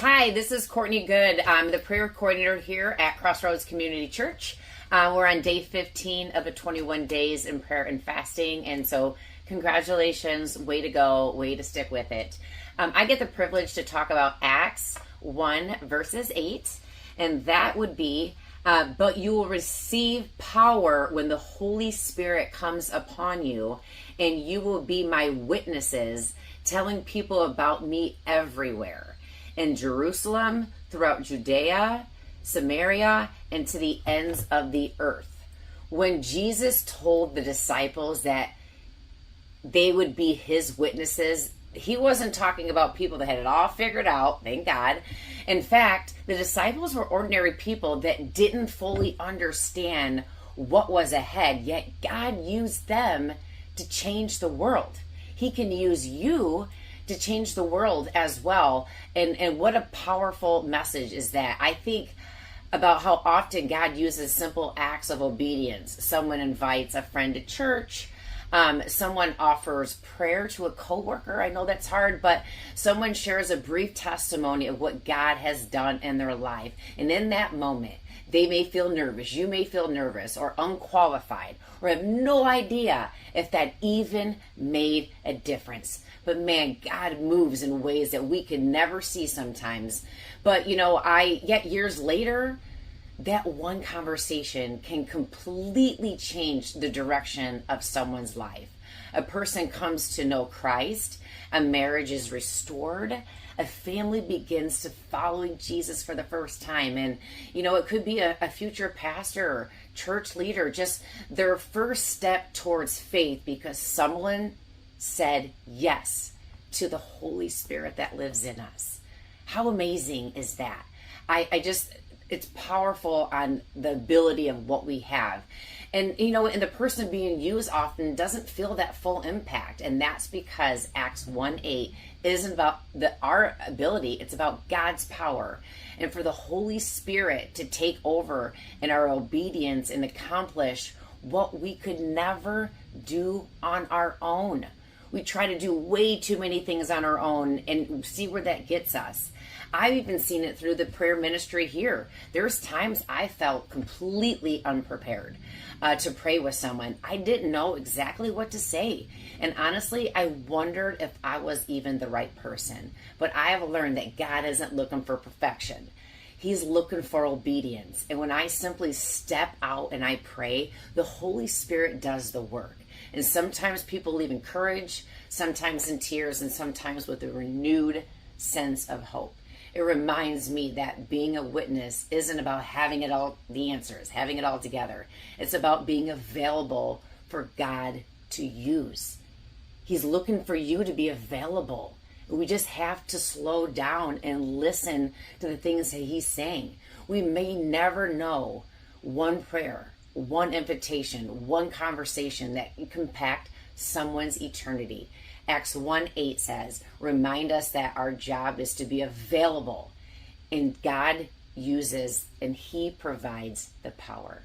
Hi, this is Kortney Good. I'm the prayer coordinator here at Crossroads Community Church. We're on day 15 of a 21 days in prayer and fasting, and so congratulations, way to go, way to stick with it. I get the privilege to talk about Acts 1 verses 8, and that would be, but you will receive power when the Holy Spirit comes upon you, and you will be my witnesses, telling people about me everywhere. In Jerusalem, throughout Judea, Samaria, and to the ends of the earth. When Jesus told the disciples that they would be his witnesses, he wasn't talking about people that had it all figured out, thank God. In fact, the disciples were ordinary people that didn't fully understand what was ahead, yet God used them to change the world. He can use you to change the world as well. And what a powerful message is that. I think about how often God uses simple acts of obedience. Someone invites a friend to church. Someone offers prayer to a coworker. I know that's hard, but someone shares a brief testimony of what God has done in their life. And in that moment, they may feel nervous, you may feel nervous or unqualified or have no idea if that even made a difference. But man, God moves in ways that we can never see sometimes. But yet years later, that one conversation can completely change the direction of someone's life. A person comes to know Christ, a marriage is restored, a family begins to follow Jesus for the first time. And, it could be a future pastor or church leader, just their first step towards faith because someone said yes to the Holy Spirit that lives in us. How amazing is that? It's powerful on the ability of what we have. And, and the person being used often doesn't feel that full impact. And that's because Acts 1:8 isn't about our ability. It's about God's power. And for the Holy Spirit to take over in our obedience and accomplish what we could never do on our own. We try to do way too many things on our own and see where that gets us. I've even seen it through the prayer ministry here. There's times I felt completely unprepared to pray with someone. I didn't know exactly what to say. And honestly, I wondered if I was even the right person. But I have learned that God isn't looking for perfection. He's looking for obedience. And when I simply step out and I pray, the Holy Spirit does the work. And sometimes people leave encouraged, sometimes in tears, and sometimes with a renewed sense of hope. It reminds me that being a witness isn't about having it all, the answers, having it all together. It's about being available for God to use. He's looking for you to be available. We just have to slow down and listen to the things that he's saying. We may never know one prayer, one invitation, one conversation that can impact someone's eternity. Acts 1:8 says, remind us that our job is to be available, and God uses and he provides the power.